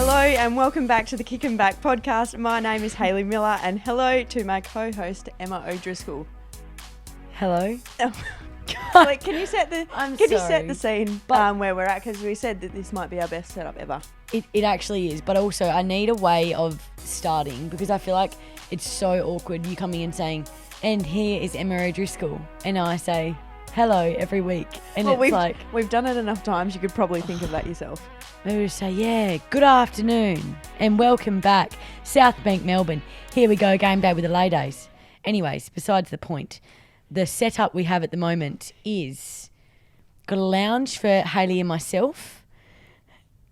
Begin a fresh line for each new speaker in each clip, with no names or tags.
Hello and welcome back to the Kickin podcast. My name is Hayley Miller and hello to my co-host Emma O'Driscoll.
Hello.
Wait, can you set the
you
set the scene where we're at, because we said that this might be our best setup ever.
It actually is, but also I need a way of starting because I feel like it's so awkward you coming and saying, and here is Emma O'Driscoll, and I say hello every week, and
we've done it enough times. You could probably think of that yourself.
Maybe we say, yeah, good afternoon and welcome back, South Bank, Melbourne. Here we go, game day with the ladies. Anyways, besides the point, the setup we have at the moment is got a lounge for Hayley and myself.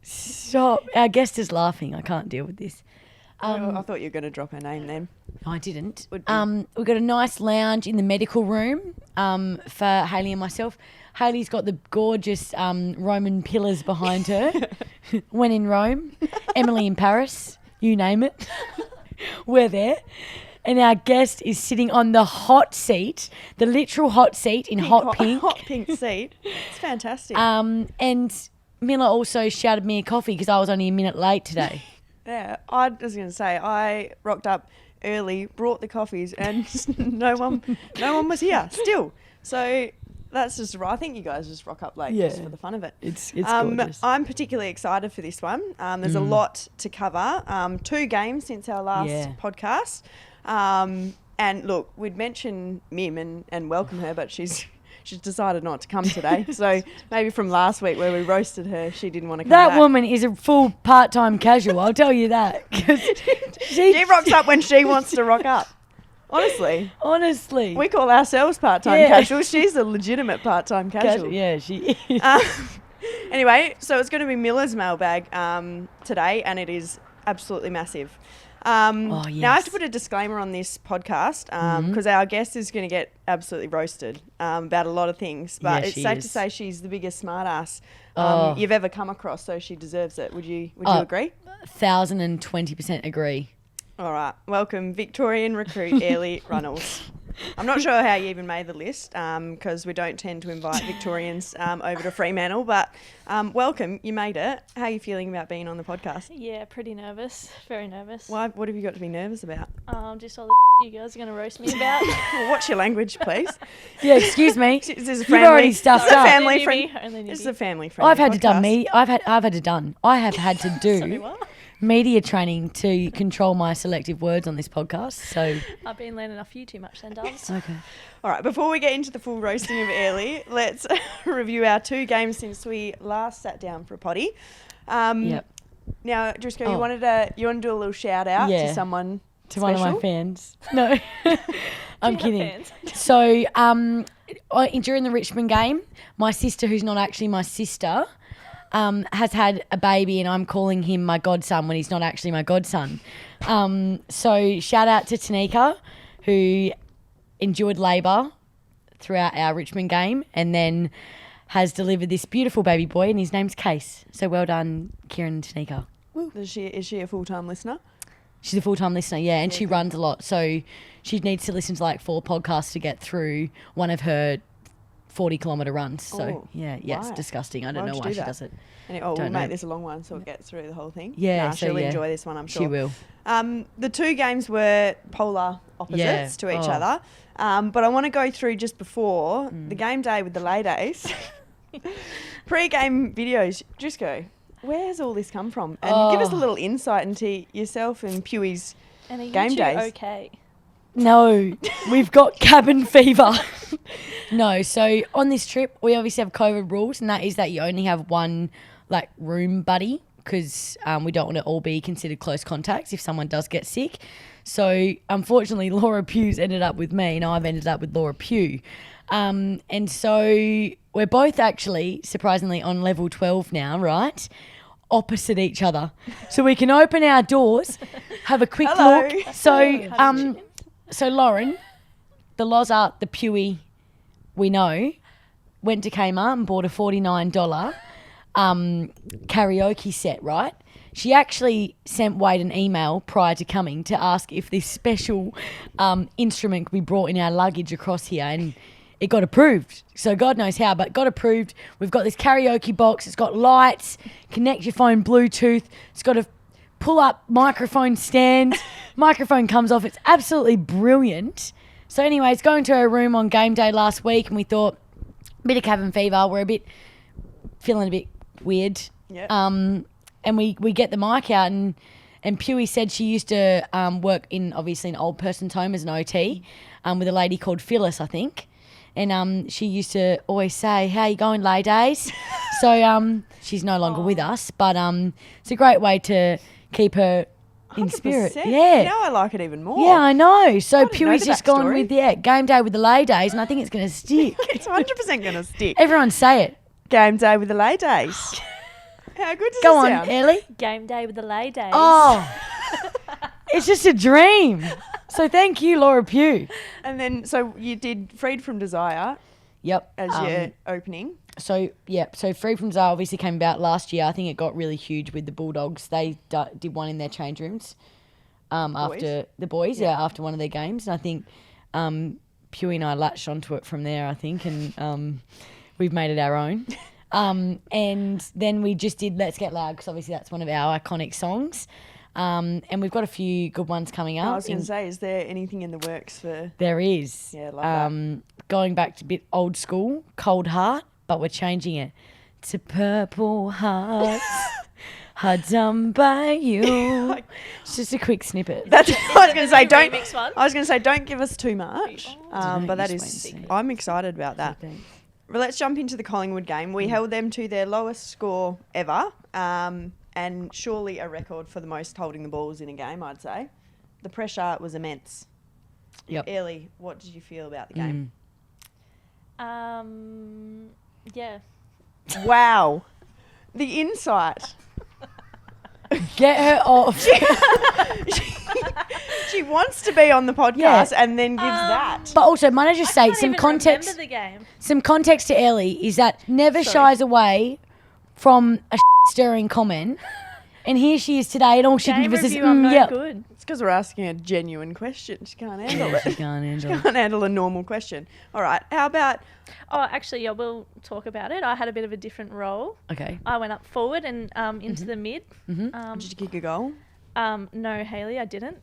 Stop. Our guest is laughing. I can't deal with this.
I thought you were going to drop her name then.
I didn't. We've got a nice lounge in the medical room for Hayley and myself. Hayley's got the gorgeous Roman pillars behind her. When in Rome, Emily in Paris, you name it. We're there. And our guest is sitting on the hot seat, the literal hot seat in hot pink.
Hot pink seat. It's fantastic.
And Miller also shouted me a coffee because I was only a minute late today.
Yeah, I was going to say, I rocked up early, brought the coffees, and no one was here still. So that's just right. I think you guys just rock up late just for the fun of it.
It's gorgeous.
I'm particularly excited for this one. There's a lot to cover. 2 games since our last podcast. And look, we'd mention Mim and welcome her, but she's decided not to come today. So maybe from last week where we roasted her, she didn't want to come back.
Woman is a full part-time casual, I'll tell you that.
She rocks up when she wants to rock up. Honestly. We call ourselves part-time casuals. She's a legitimate part-time casual.
Yeah, she is.
Anyway, so it's going to be Miller's mailbag today, and it is absolutely massive. Now, I have to put a disclaimer on this podcast because our guest is going to get absolutely roasted about a lot of things. But it's safe to say she's the biggest smartass you've ever come across, so she deserves it. Would you agree?
1,020% agree.
All right. Welcome, Victorian recruit Airlie Runnalls. I'm not sure how you even made the list because we don't tend to invite Victorians over to Fremantle, but welcome, you made it. How are you feeling about being on the podcast?
Yeah, pretty nervous, very nervous.
Why? What have you got to be nervous about?
Just all the you guys are going to roast me about.
Well, watch your language, please.
Yeah, excuse me.
This is a
You've already stuffed up.
This is a family friendly.
I've had to do
Sorry, what?
media training to control my selective words on this podcast. So
I've been learning off you too much then, Dubs.
Okay.
All right, before we get into the full roasting of Airlie, let's review our 2 games since we last sat down for a potty.
Yep.
Now, Drisco, you wanted to do a little shout out to someone
one of my fans. No, I'm kidding.
Fans?
So during the Richmond game, my sister, who's not actually my sister, has had a baby, and I'm calling him my godson when he's not actually my godson. So shout out to Tanika, who endured labour throughout our Richmond game and then has delivered this beautiful baby boy, and his name's Case. So well done, Kieran and Tanika.
Is she a full-time listener?
She's a full-time listener, and she runs a lot. So she needs to listen to like 4 podcasts to get through one of her 40-kilometre runs. So, it's disgusting. I don't know why she does it.
We'll make this a long one so it gets through the whole thing.
Yeah,
she'll enjoy this one, I'm sure.
She will.
The 2 games were polar opposites to each other. But I want to go through just before the game day with the ladies. Pre-game videos. Just go, where's all this come from? And give us a little insight into yourself and Pewey's game days.
Okay.
No, we've got cabin fever. No, so on this trip, we obviously have COVID rules, and that is that you only have one room buddy because we don't want to all be considered close contacts if someone does get sick. So unfortunately, Laura Pugh's ended up with me, and I've ended up with Laura Pugh. And so we're both actually, surprisingly, on level 12 now, right? Opposite each other. So we can open our doors, have a quick look. So Lauren, the Loza, the Pewey we know, went to Kmart and bought a $49 karaoke set, right? She actually sent Wade an email prior to coming to ask if this special instrument could be brought in our luggage across here, and it got approved. So God knows how, but got approved. We've got this karaoke box. It's got lights, connect your phone Bluetooth. It's got a pull up microphone stand. Microphone comes off. It's absolutely brilliant. So anyways, going to her room on game day last week, and we thought, bit of cabin fever. We're feeling a bit weird.
Yep.
And we get the mic out, and Pewee said she used to work in, obviously, an old person's home as an OT with a lady called Phyllis, I think. And she used to always say, "How you going, ladies?" So she's no longer with us, but it's a great way to keep her in spirit.
100%.
Yeah.
Now I like it even more.
Yeah, I know. So
didn't know
Pewee's
the
just gone
backstory.
with, game day with the ladies, and I think it's going to stick.
It's 100% going to stick.
Everyone say it.
Game day with the ladies. How good does
Go
it
on,
sound?
Ellie.
Game day with the lay days.
Oh, it's just a dream. So thank you, Laura Pugh.
And then, so you did Freed from Desire
Yep.
as your opening.
So Free From Desire obviously came about last year. I think it got really huge with the Bulldogs. They did one in their change rooms after the boys, after one of their games. And I think Pewee and I latched onto it from there, I think, and we've made it our own. And then we just did Let's Get Loud, because obviously that's one of our iconic songs. And we've got a few good ones coming up.
I was going to say, is there anything in the works for...
There is.
Yeah, love that.
Going back to a bit old school, Cold Heart, but we're changing it to Purple Hearts. Heart done by you. It's just a quick snippet.
That's what I was going to say. Don't.
remix one?
I was going to say, don't give us too much.
Don't,
But that
you
is...
just wait and see.
I'm excited about that. Well, let's jump into the Collingwood game. We held them to their lowest score ever, and surely a record for the most holding the balls in a game, I'd say. The pressure was immense.
Yep.
Ellie, what did you feel about the game?
Yeah.
Wow. The insight.
Get her off.
She wants to be on the podcast and then gives that.
But also, might I just say
Can't
some
even
context?
remember the game.
Some context to Ellie is that never
Sorry.
shies away from a stirring comment, and here she is today, and all she can
Game
give us is
review, I'm no
yep.
good.
It's because we're asking a genuine question. She can't handle
Yeah, she
it.
can't handle it.
Can't handle a normal question. All right. How about...
Oh, actually, yeah, we'll talk about it. I had a bit of a different role.
Okay.
I went up forward and into the mid.
did you kick a goal?
No, Hayley, I didn't.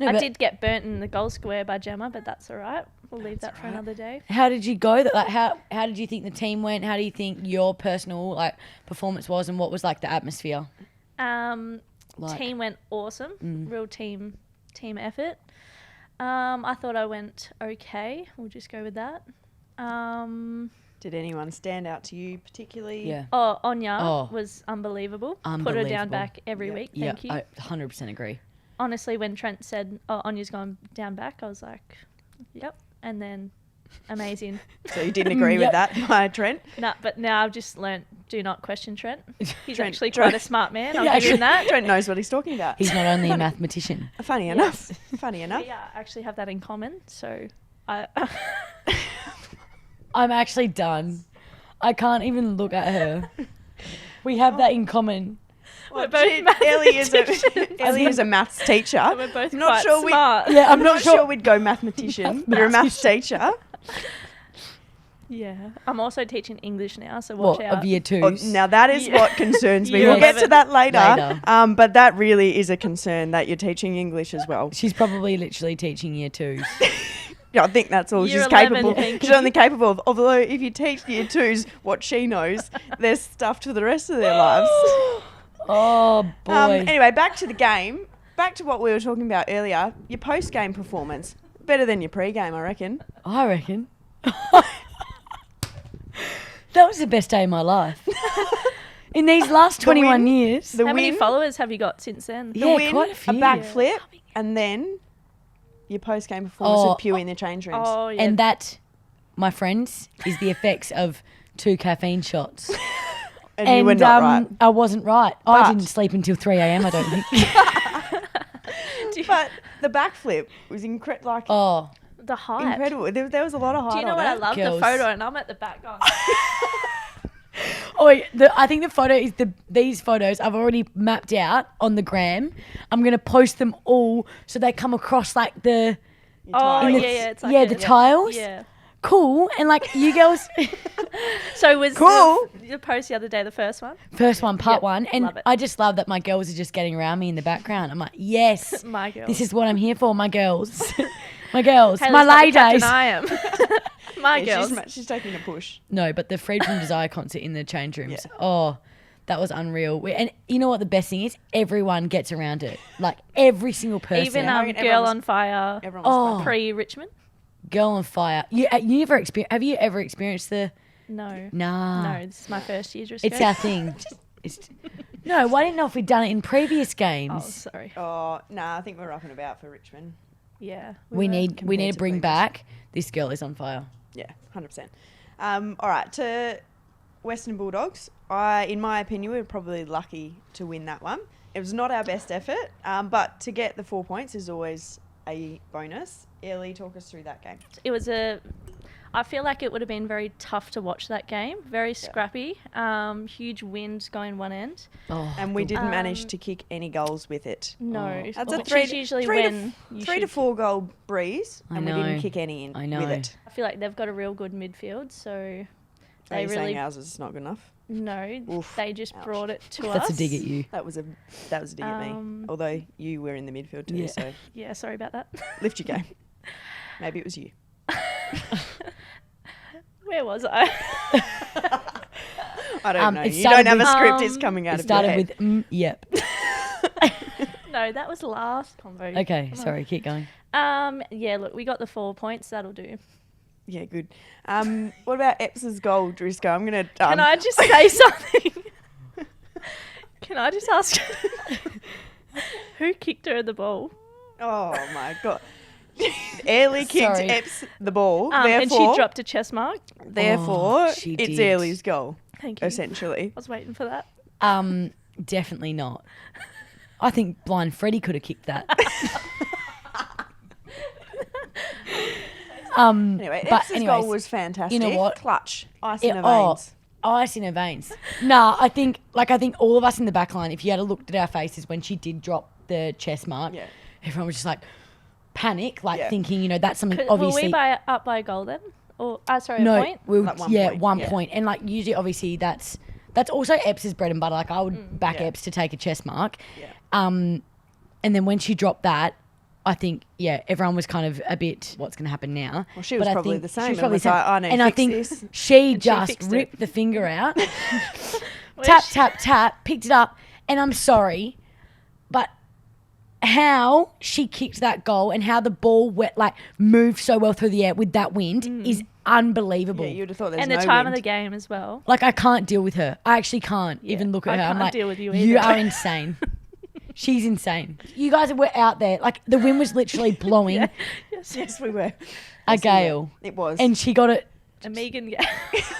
No,
I
but
did get burnt in the goal square by Gemma, but that's all right. We'll leave that for
all right.
another day.
How did you go? Like, how did you think the team went? How do you think your personal performance was, and what was the atmosphere?
Team went awesome. Real team effort. I thought I went okay. We'll just go with that.
Did anyone stand out to you particularly?
Yeah.
Oh, Anya
Oh.
was unbelievable. Put her
Unbelievable.
down back every
Yep.
week.
Yeah,
Thank you.
I 100% agree.
Honestly, when Trent said, "Oh, Anya's gone down back," I was like, "Yep." And then, amazing.
So you didn't agree with that, my Trent?
Nah, but now I've just learnt, do not question Trent. He's
Trent-
actually
Trent-
quite a smart man. I'll
Yeah,
give him that.
Trent knows what he's talking about.
He's not only a mathematician.
Funny enough. Funny enough.
We actually have that in common. So, I
I'm actually done. I can't even look at her. We have that in common.
we're both
Ellie is
mathematicians.
Ellie is a maths teacher.
We're both
I'm not
quite
sure
smart.
Yeah,
I'm not sure we'd go mathematician. You're a maths teacher.
Yeah. I'm also teaching English now, so watch
What,
out.
of year
Oh,
twos?
now that is what concerns me.
Year
We'll get to
11.
that later.
Later.
But that really is a concern that you're teaching English as well.
She's probably literally teaching year twos.
Yeah, I think that's all
Year
she's
11,
capable.
thank
She's
you.
only capable of. Although if you teach year twos what she knows, there's stuff for the rest of their lives.
Oh, boy.
Anyway, back to the game. Back to what we were talking about earlier. Your post-game performance better than your pre-game, I reckon.
I reckon. That was the best day of my life. In these last 21
win,
years.
The
How many
win,
followers have you got since then?
the
Yeah,
win,
quite a few.
backflip, and then your post-game performance
Oh,
with Pewee in the change rooms.
Oh, yeah.
And that, my friends, is the effects of 2 caffeine shots.
and you were not right.
I wasn't right.
But-
I didn't sleep until 3 a.m, I don't think.
But the backflip was incredible.
Oh,
the hype.
Incredible. There was a lot of hype.
Do you know
on
what I
it.
love?
Girls.
The photo, and I'm at the back going,
oh wait, I think the photo is these photos I've already mapped out on the gram. I'm going to post them all so they come across like the...
Your
oh,
tiles.
yeah, it's like
yeah, the tiles.
Yeah.
cool. And like you girls,
So was
Cool.
the post the other day the first one?
first one, part
Yep,
one. And
love it.
I just love that my girls are just getting around me in the background. I'm like, yes,
My girls.
this is what I'm here for, my girls. My girls,
Hayley's
my
not the
ladies.
captain, I am. My girls.
She's taking a push.
No, but the Freed from Desire concert in the change rooms.
Yeah.
Oh, that was unreal. And you know what the best thing is? Everyone gets around it. Like every single person.
Even
I reckon
Girl
everyone
on Fire
Everyone was clapping.
pre-Richmond?
Girl on Fire. You ever have you ever experienced the?
No.
Nah.
No, this is my first year. Drisco.
It's our thing. No, I didn't know if we'd done it in previous
Oh,
games.
sorry.
Oh, nah, I think we're up and about for Richmond.
Yeah.
we
were.
need to bring
previous.
back This Girl Is on Fire.
Yeah, 100%. All right, to Western Bulldogs. In my opinion, we were probably lucky to win that one. It was not our best effort, but to get the 4 points is always a bonus. Airlie, talk us through that game.
It was I feel like it would have been very tough to watch that game. Very scrappy. Huge wind going one end.
Oh,
And we didn't manage to kick any goals with it.
No.
That's a
which
three
is usually
three to
when you
three to
should-
4 goal breeze,
I
and we didn't
know.
kick any in
I know.
with it.
I feel like they've got a real good midfield, so
Are
they
you
really
saying ours is not good enough?
no.
Oof.
They just
Ouch.
brought it to us.
that's a dig at you.
That was a dig at me. Although you were in the midfield too,
Yeah.
so
Yeah, sorry about that.
lift your game. Maybe it was you.
Where was I?
I don't know.
it
You
started
don't have a
with-
script. It's coming out
It
of your
started
head.
with yep.
No, that was last convo.
Okay,
Come on.
sorry, keep going.
Yeah, look, we got the 4 points. That'll do.
Yeah, good. What about Epps' goal, Drisco? I'm gonna.
Can I just say something? Can I just ask who kicked her the ball?
Oh my god. Airlie kicked
Sorry.
Epps the ball.
And
Therefore,
she dropped a chest mark.
Therefore,
she
it's
did.
Airlie's goal,
Thank you.
essentially.
I was waiting for that.
Definitely not. I think Blind Freddie could have kicked that.
Anyway,
but
Epps'
anyways,
goal was fantastic.
you know what?
Clutch. Ice in her
oh,
veins.
ice in her veins. Nah, I think all of us in the back line, if you had looked at our faces when she did drop the chest mark,
Yeah.
everyone was just like panic, like
Yeah.
thinking, that's something
Were
obviously.
we up by a goal then? Or sorry,
no,
a point?
we
Like 1 point,
one
yeah.
point. And like usually, obviously, that's also Epps' bread and butter. Like I would back
yeah.
Epps to take a chest mark.
Yeah.
And then when she dropped that, I think, everyone was kind of a bit, what's going to happen now?
Well, she was
But I
probably
think
the
she
same.
was
And
probably
was
the same.
like, "I know,
and I
fix
think
this."
she
she
just
fixed
ripped
it.
the finger out,
Where's
tap,
she-
tap, tap, picked it up. And I'm sorry, but how she kicked that goal and how the ball moved so well through the air with that wind is unbelievable.
Yeah, you'd have thought there's
And
no
the time of
wind.
the game as well.
Like I can't deal with her. I actually can't even look at
I
her. I'm
can't
like,
deal with you
you
either."
are insane. She's insane. You guys were out there. Like the wind was literally blowing
Yes, we were.
a gale.
It was.
And she got it.
And Megan,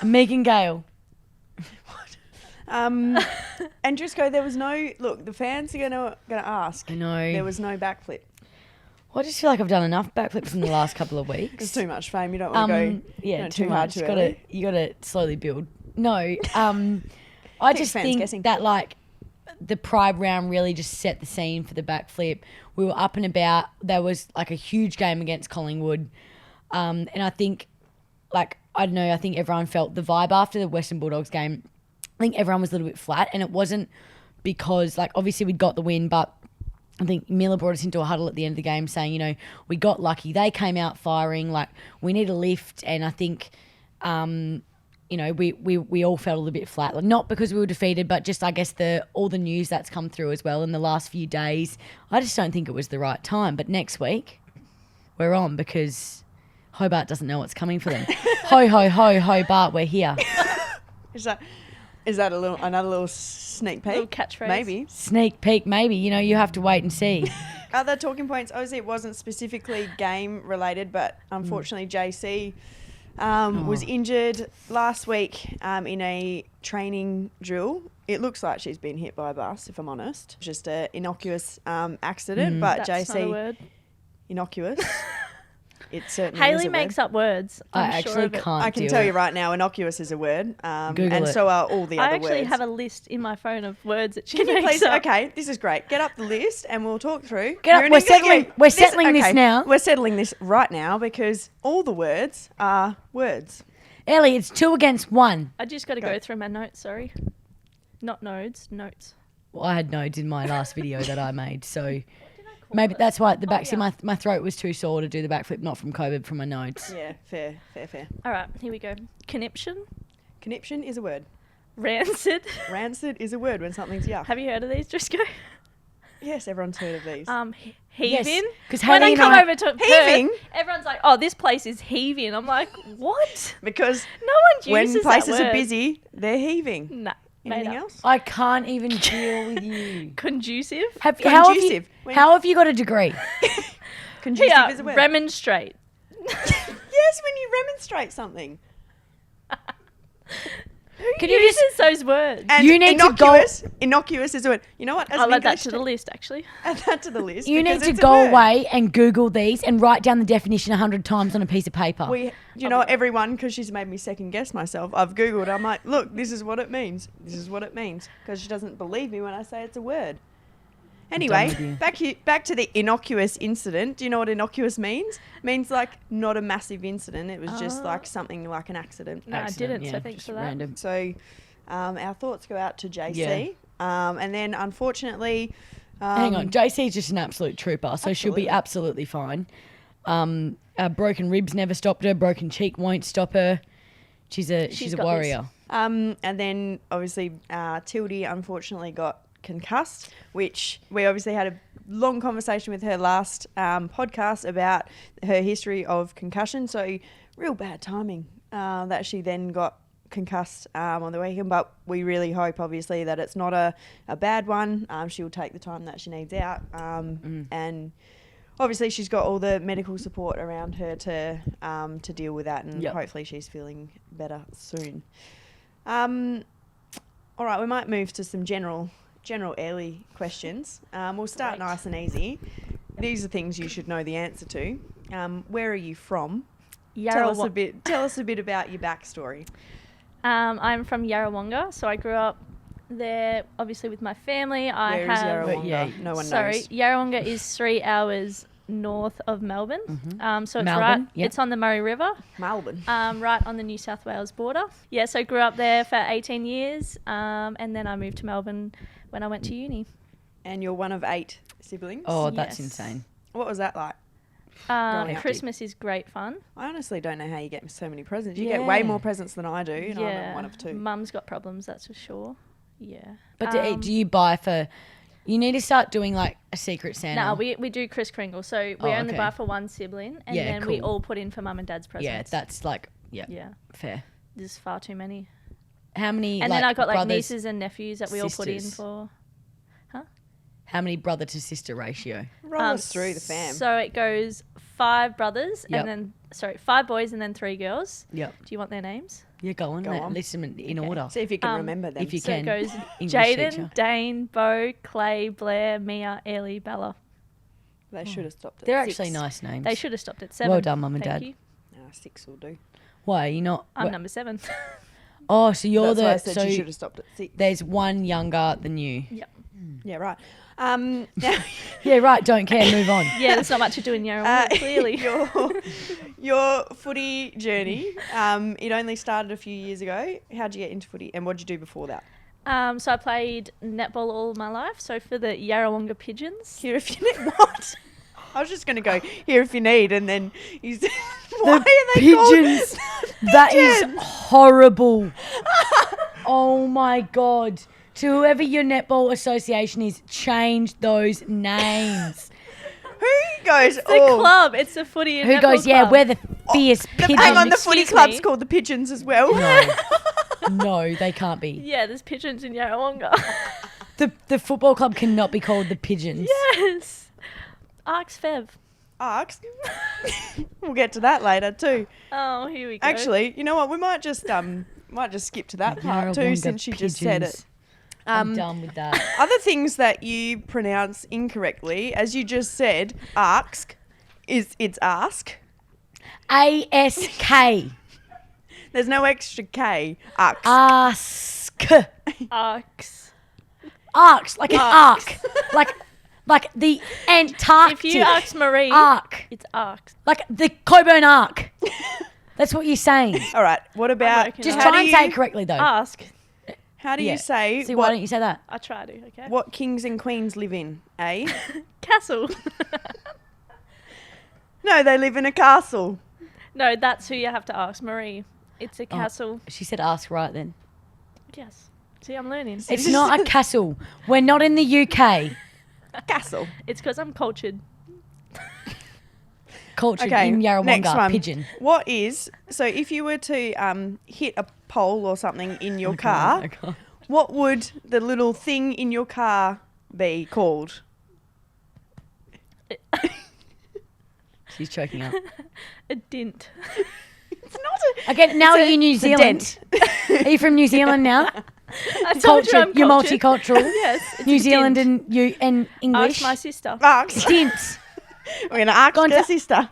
Megan Gale.
And Drisco, there was no look. The fans are gonna ask.
I know.
There was no backflip.
Well, I just feel like I've done enough backflips in the last couple of
It's
weeks.
too much fame. You don't want to go.
Yeah,
too
too
hard
much.
too
You
early.
gotta slowly build. No, I
Keeps
just
fans
think
guessing.
that the Pride round really just set the scene for the backflip. We were up and about. There was like a huge game against Collingwood, and I think, I don't know. I think everyone felt the vibe after the Western Bulldogs game. I think everyone was a little bit flat, and it wasn't because obviously we'd got the win, but I think Miller brought us into a huddle at the end of the game saying, we got lucky. They came out firing, we need a lift. And I think, we all felt a little bit flat. Not because we were defeated, but just, I guess, all the news that's come through as well in the last few days. I just don't think it was the right time. But next week, we're on because Hobart doesn't know what's coming for them. Ho, ho, ho, Hobart, we're here.
Is that another little sneak peek?
Little catchphrase.
Maybe.
Sneak peek, maybe. You have to wait and see.
Other talking points. Obviously, it wasn't specifically game related, but unfortunately, JC was injured last week in a training drill. It looks like she's been hit by a bus, if I'm honest. Just an innocuous accident, but
That's not a
JC
word.
innocuous. It certainly is
Hayley
a
makes
word.
up words.
I
I'm
actually
sure of it.
can't
I can
do
tell
it.
you right now, innocuous is a word,
Google
and
it.
so are all the
I
other
actually
words.
have a list in my phone of words that she
Can you
makes
please?
up.
Okay, this is great. Get up the list and we'll talk through.
We're settling this now.
We're settling this right now because all the words are words.
Ellie, it's 2 against 1.
I just got to go through my notes, sorry. Not nodes, notes.
Well, I had nodes in my last video that I made, so maybe that's why the back. See, my throat was too sore to do the backflip, not from COVID, from my nodes.
Yeah, fair.
All right, here we go. Conniption.
Conniption is a word.
Rancid.
Rancid is a word when something's yuck.
Have you heard of these, Drisco?
Yes, everyone's heard of these.
Heaving.
Because
When I
Hayley
come
and I,
over to
Heaving?
Perth, everyone's like, "Oh, this place is heaving." I'm like, "What?"
Because
No one
when
uses
places
that
are
word.
busy, they're heaving.
Nah. made
Anything
up.
else?
I can't even deal with you.
Conducive.
Conducive.
How have you got a degree?
Conducive
Yeah,
is a word.
remonstrate.
Yes, when you remonstrate something.
Can you
uses
just?
those words?
And
You need to go-
Innocuous is a word. You know what? As
I'll
an
add that
English
to the list, actually.
Add that to the list.
You need
because
to
it's a
go
word.
away and Google these and write down the definition 100 times on a piece of paper.
You know what, everyone, because she's made me second guess myself, I've Googled, I'm like, look, this is what it means. This is what it means. Because she doesn't believe me when I say it's a word.
done with
Anyway,
you.
back to the innocuous incident. Do you know what innocuous means? It means like not a massive incident. It was just like something like an accident.
No,
Accident,
I didn't, so
yeah,
thanks
just
for that.
random.
So our thoughts go out to JC. And then unfortunately...
Hang on, JC's just an absolute trooper, so she'll be absolutely fine. Broken ribs never stopped her. Broken cheek won't stop her. She's a
got
warrior.
And then obviously Tildy unfortunately got concussed, which we obviously had a long conversation with her last podcast about her history of concussion. So real bad timing that she then got concussed on the weekend, but we really hope obviously that it's not a bad one. She'll take the time that she needs out and obviously she's got all the medical support around her to deal with that, and hopefully she's feeling better soon. All right, we might move to some general Airlie questions. We'll start nice and easy. These are things you should know the answer to. Where are you from? Tell us a bit about your backstory.
I'm from Yarrawonga, so I grew up there, obviously with my family.
Where is Yarrawonga? No one knows.
Yarrawonga is 3 hours north of Melbourne. So it's
Melbourne,
it's on the Murray River.
Melbourne.
Right on the New South Wales border. Yeah, so I grew up there for 18 years, and then I moved to Melbourne when I went to uni.
And you're one of 8 siblings?
Oh, that's
Yes.
insane.
What was that like? Growing up
Christmas is great fun.
I honestly don't know how you get so many presents. You get way more presents than I do, and I'm one of 2.
Mum's got problems, that's for sure. Yeah.
But do you buy for... You need to start doing like a secret Santa.
No, we do Kris Kringle. So we only buy for one sibling, and then we all put in for mum and dad's presents.
Yeah, that's like,
Yeah.
fair.
There's far too many.
How many
And
like,
then I got like
brothers,
nieces and nephews that we all put in
sisters?
for.
How many brother to sister ratio?
Roll us through the fam.
So it goes 5 brothers,
Yep.
and then 5 boys and then 3 girls.
Yep.
Do you want their names?
Yeah, go on.
Go on.
List them in order.
See if you can remember them.
If you
So
can.
it goes
English
Jaden,
teacher.
Dane, Bo, Clay, Blair, Mia, Airlie, Bella.
They should have stopped at
They're
6.
actually nice names.
They should have stopped at 7.
Well done, Mum and
Thank
Dad.
you.
6 will do.
Why are you not?
I'm number 7.
Oh, so you're
That's why I
the...
said you should
So
have stopped at 6.
there's one younger than you.
Yep.
Yeah, right. Now,
Yeah, right. Don't care. Move on.
Yeah, there's not much to do in Yarrawonga, clearly.
your footy journey, it only started a few years ago. How'd you get into footy, and what'd you do before that?
So I played netball all my life. So for the Yarrawonga Pigeons.
Here if you need what? I was just going to go here if you need, and then you said, why are they
Pigeons.
called
That is horrible. Oh my God. To whoever your netball association is, change those names.
Who goes?
The club. It's the footy and
Who
netball
goes, yeah,
club.
we're the fierce pigeons.
Hang on, the footy
excuse
club's
me.
called the Pigeons as well.
No, they can't be.
Yeah, there's pigeons in Yarrawonga.
The football club cannot be called the Pigeons.
Yes. Arcs Fev.
Arcs. We'll get to that later too.
Oh, here we go.
Actually, you know what? We might just skip to that part too,
Yarrawonga
since she just said it.
Pigeons. I'm done with that.
Other things that you pronounce incorrectly, as you just said, arcs, it's ask.
A-S-K.
There's no extra K. Arks.
Ask.
Arcs.
Arcs, like an arc. Like the Antarctic.
If you ask Marie,
arc.
it's arcs.
Like the Coburn Arc. That's what you're saying.
All right. What about...
American
Just
How
try and say it correctly, though.
Ask.
How do you say...
See, why don't you say that?
I try to, okay?
What kings and queens live in? A?
Castle.
No, they live in a castle.
No, that's who you have to ask. Marie. It's a castle.
She said ask right then.
Yes. See, I'm learning.
It's not a castle. We're not in the UK.
Castle.
It's because I'm cultured.
Cultured
Okay,
in
next
Yarrawonga,
one.
pigeon.
What is... So if you were to hit a pole or something in your car, what would the little thing in your car be called?
She's choking up.
A dint.
It's not a...
Again, now are you New
it's a
Zealand? Are you from New Zealand now?
I told you I'm
You're
cultured.
multicultural.
Yes. It's
New
a
Zealand
dint.
and English.
Ask my sister.
Arks.
Dint.
We're going to ask
Gone
her
to-
sister.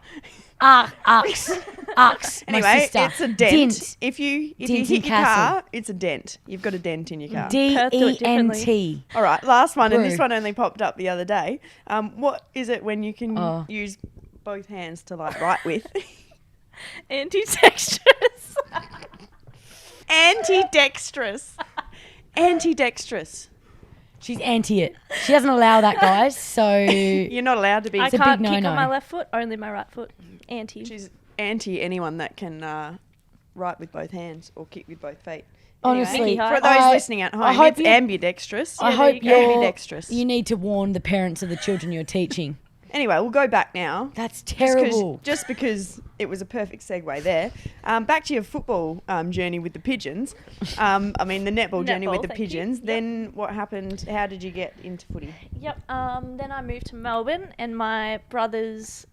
Arcs. Arcs. My
Anyway,
sister.
it's a dent.
Dint.
If you
Dint
hit
in
your
castle.
car, it's a dent. You've got a dent in your car.
D-E-N-T.
All right, last one, and
Brew.
this one only popped up the other day. What is it when you can
Oh.
use both hands to like write with?
Antidextrous.
Antidextrous. Antidextrous.
She's anti it. She doesn't allow that, guys. So
You're not allowed to be.
I
a big
can't kick
no-no.
on my left foot, only my right foot. Anti.
She's anti anyone that can write with both hands or kick with both feet.
honestly,
Mickey,
For
hi.
those
I-
listening at
I
home,
hope
it's
you-
ambidextrous.
I
Yeah,
hope
there you go.
Ambidextrous.
you need to warn the parents of the children you're teaching.
Anyway, we'll go back now.
That's
Just 'cause-
terrible.
Just because it was a perfect segue there. Back to your football journey with the pigeons. I mean, the netball journey with
Netball,
the
thank you.
pigeons.
Yep.
Then what happened? How did you get into footy?
Yep. Then I moved to Melbourne, and my brother's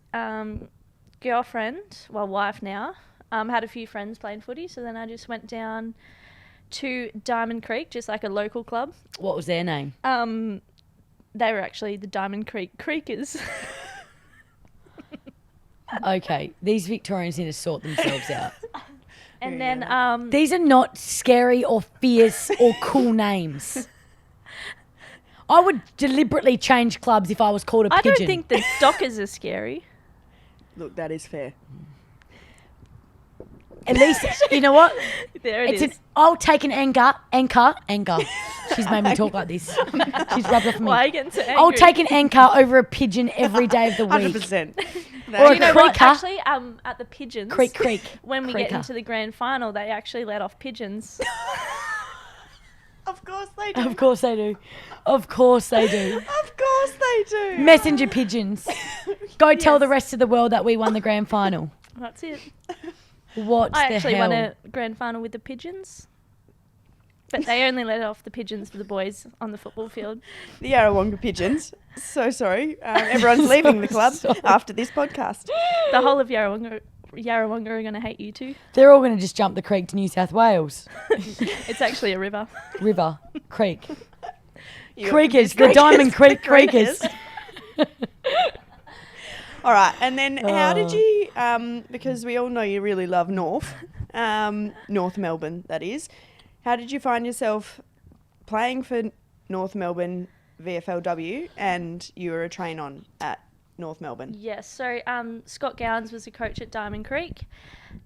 girlfriend, well, wife now, had a few friends playing footy. So then I just went down to Diamond Creek, just like a local club.
What was their name?
They were actually the Diamond Creek Creekers.
Okay, these Victorians need to sort themselves out.
And then
These are not scary or fierce or cool names. I would deliberately change clubs if I was called a
I
pigeon.
don't think the Dockers are scary.
Look, that is fair.
At least, you know what?
There it is.
I'll take an anchor. She's made me talk like this. She's rubbed off me.
Why are you getting so angry?
I'll take an anchor over a pigeon every day of the week.
100%.
Or a
You know what?
creeker.
Actually, at the Pigeons,
Creek.
when we get
Creeker.
into the grand final, they actually let off pigeons.
Of course they do.
Of course they do. Of course they do.
Of course they do.
Messenger pigeons. Go tell the rest of the world that we won the grand final.
That's it.
What
I
the
actually
hell?
won a grand final with the Pigeons. But they only let off the pigeons for the boys on the football field.
The Yarrawonga pigeons. So sorry. Everyone's leaving the club
sorry.
after this podcast.
The whole of Yarrawonga are going to hate you too.
They're all going to just jump the creek to New South Wales.
It's actually a river.
River. Creek.
You got
Creekers.
confused.
The Diamond Creek Creekers.
All right, and then how did
Oh.
you? Because we all know you really love North Melbourne. That is. How did you find yourself playing for North Melbourne VFLW, and you were a train on at North Melbourne?
Yes, so Scott Gowns was a coach at Diamond Creek.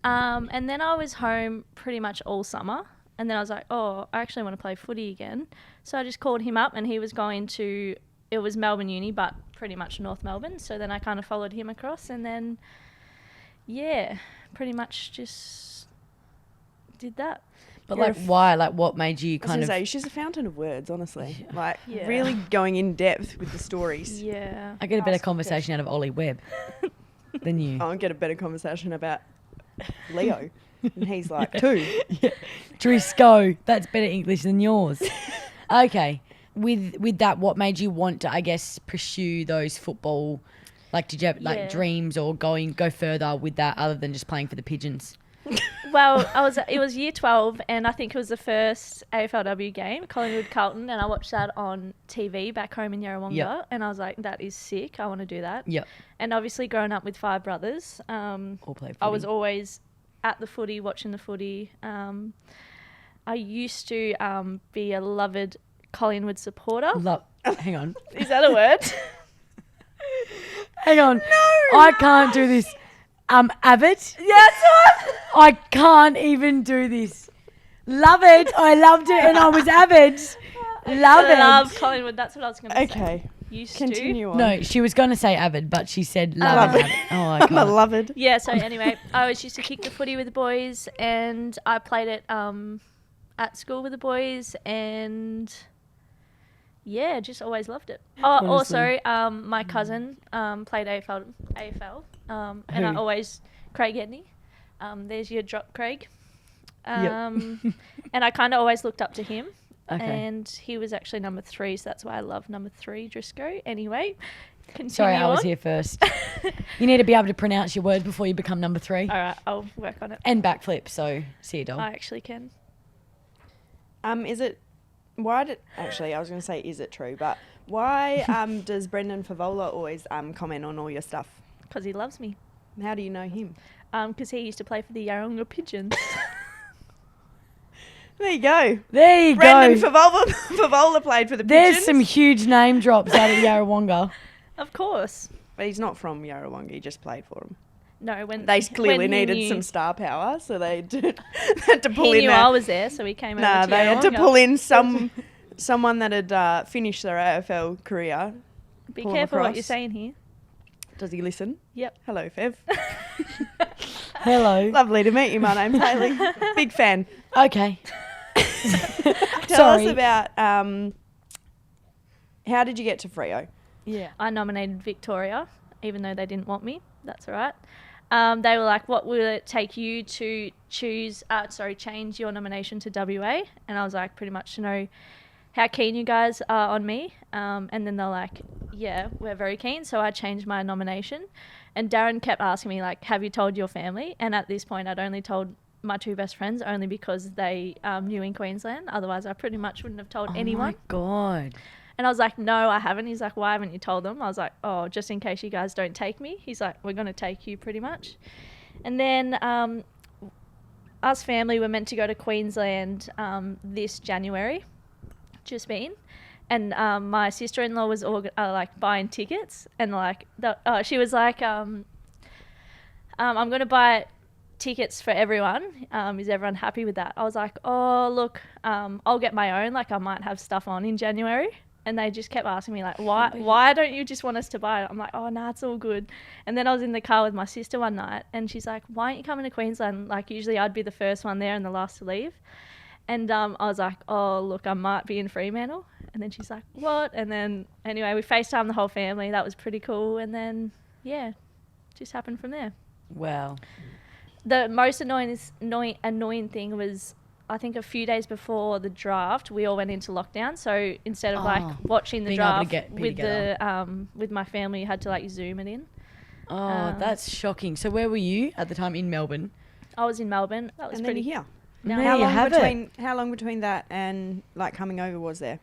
And then I was home pretty much all summer. And then I was like, oh, I actually want to play footy again. So I just called him up, and he was going to, it was Melbourne Uni, but pretty much North Melbourne. So then I kind of followed him across, and then, yeah, pretty much just did that.
But
You're
like, why? Like, what made you
I was
kind
gonna
of?
say she's a fountain of words, honestly. Like
Yeah.
really going in depth with the stories.
Yeah.
I get a better
Ask
conversation out of Ollie Webb than you.
I'll get a better conversation about Leo, and he's like 2.
Drisco, that's better English than yours. Okay, with that, what made you want to, I guess, pursue those football? Like, did you have like
Yeah.
dreams or go further with that other than just playing for the Pigeons?
Well, it was year 12, and I think it was the first AFLW game, Collingwood Carlton, and I watched that on TV back home in Yarrawonga, and I was like, that is sick. I want to do that.
Yep.
And obviously, growing up with 5 brothers,
All play footy.
I was always at the footy, watching the footy. I used to be a loved Collingwood supporter.
Hang on.
Is that a word?
Hang on. No. I can't do this. Avid.
Yes.
I can't even do this. Love it. I loved it and I was avid.
Love Collingwood. That's what I was going to say.
Okay.
Used
Continue
to.
on.
No, she was going to say avid, but she said love it. Oh, I
I'm a
can't.
loved.
Yeah, so anyway, I always used to kick the footy with the boys, and I played it at school with the boys, and yeah, just always loved it. Oh,
Honestly.
also, my cousin played AFL, and I always, Craig Edney. There's your drop, Craig. And I kind of always looked up to him.
Okay.
And he was actually number 3, so that's why I love number 3, Drisco. Anyway, continue
Sorry, I was
on.
here first. You need to be able to pronounce your words before you become number 3.
All right, I'll work on it.
And backflip, so see you, doll.
I actually can.
Is it? Why did actually? I was going to say, is it true? But why does Brendan Favola always comment on all your stuff?
Because he loves me.
How do you know him?
Because he used to play for the Yarrawonga Pigeons.
There you go.
There you
Brendan
go.
Favola played for the Pigeons.
There's some huge name drops out of Yarrawonga.
Of course.
But he's not from Yarrawonga. He just played for them.
No, when
They clearly
when he
needed
knew,
some star power, so they had to pull
He
in.
knew I was there, so he came over to
They had to
Yarrawonga.
pull in someone that had finished their AFL career.
Be
pull him
careful what
across.
you're saying here.
Does he listen?
Yep.
Hello, Fev.
Hello.
Lovely to meet you. My name's Hayley. Big fan.
Okay.
Tell us
Sorry.
about how did you get to Freo?
Yeah.
I nominated Victoria, even though they didn't want me. That's all right. They were like, what will it take you to change your nomination to WA? And I was like, pretty much to know how keen you guys are on me. And then they're like, yeah, we're very keen. So I changed my nomination. And Darren kept asking me, like, have you told your family? And at this point, I'd only told my 2 best friends, only because they knew in Queensland. Otherwise, I pretty much wouldn't have told anyone.
Oh, my God.
And I was like, no, I haven't. He's like, why haven't you told them? I was like, oh, just in case you guys don't take me. He's like, we're going to take you pretty much. And then us family were meant to go to Queensland this January, just been. And my sister-in-law was like buying tickets. And like, she was like, I'm going to buy tickets for everyone. Is everyone happy with that? I was like, oh, look, I'll get my own. Like, I might have stuff on in January. And they just kept asking me, like, why don't you just want us to buy it? I'm like, oh, nah, it's all good. And then I was in the car with my sister one night, and she's like, why aren't you coming to Queensland? Like, usually I'd be the first one there and the last to leave. And I was like, oh, look, I might be in Fremantle. And then she's like, what? And then, anyway, we FaceTimed the whole family. That was pretty cool. And then, yeah, just happened from there.
Wow.
The most annoying thing was, I think a few days before the draft, we all went into lockdown. So instead of like watching the
being able to
draft
be
with
together.
with my family, you had to like Zoom it in.
Oh, that's shocking. So where were you at the time? In Melbourne?
I was in Melbourne. That was
And then
pretty.
you're here.
Now,
There you have it.
How long between that and like coming over was there?